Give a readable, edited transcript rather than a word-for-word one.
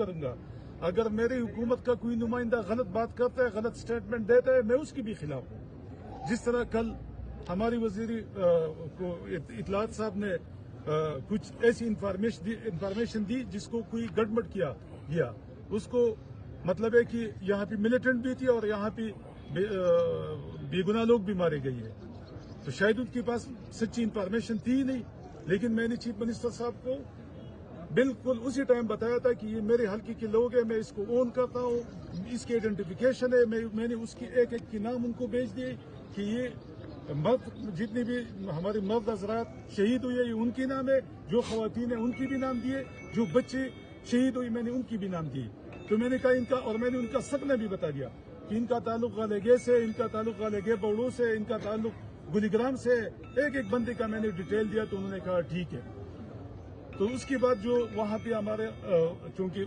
کروں گا. اگر میری حکومت کا کوئی نمائندہ غلط بات کرتا ہے, غلط سٹیٹمنٹ دیتا ہے, میں اس کی بھی خلاف ہوں. جس طرح کل ہماری وزیر کو اطلاعات صاحب نے کچھ ایسی انفارمیشن دی جس کو کوئی گڑبڑ کیا گیا. اس کو مطلب ہے کہ یہاں پہ ملیٹنٹ بھی تھی اور یہاں پہ بے گناہ لوگ بھی مارے گئے ہیں. تو شاید ان کے پاس سچی انفارمیشن تھی نہیں, لیکن میں نے چیف منسٹر صاحب کو بالکل اسی ٹائم بتایا تھا کہ یہ میرے حلقے کے لوگ ہیں, میں اس کو اون کرتا ہوں, اس کی آئیڈینٹیفیکیشن ہے. میں نے اس کی ایک ایک کی نام ان کو بھیج دیے کہ یہ مرد جتنے بھی ہمارے مرد حضرات شہید ہوئے یہ ان کی نام ہے, جو خواتین ہیں ان کی بھی نام دیے, جو بچے شہید ہوئے میں نے ان کی بھی نام دیے. تو میں نے کہا ان کا, اور میں نے ان کا سب نے بھی بتا دیا کہ ان کا تعلق غالگے سے, ان کا تعلق غالگے بوڑو سے, ان کا تعلق گلی گرام سے. ایک ایک بندے کا میں نے ڈیٹیل دیا تو انہوں نے کہا ٹھیک ہے. تو اس کے بعد جو وہاں پہ ہمارے چونکہ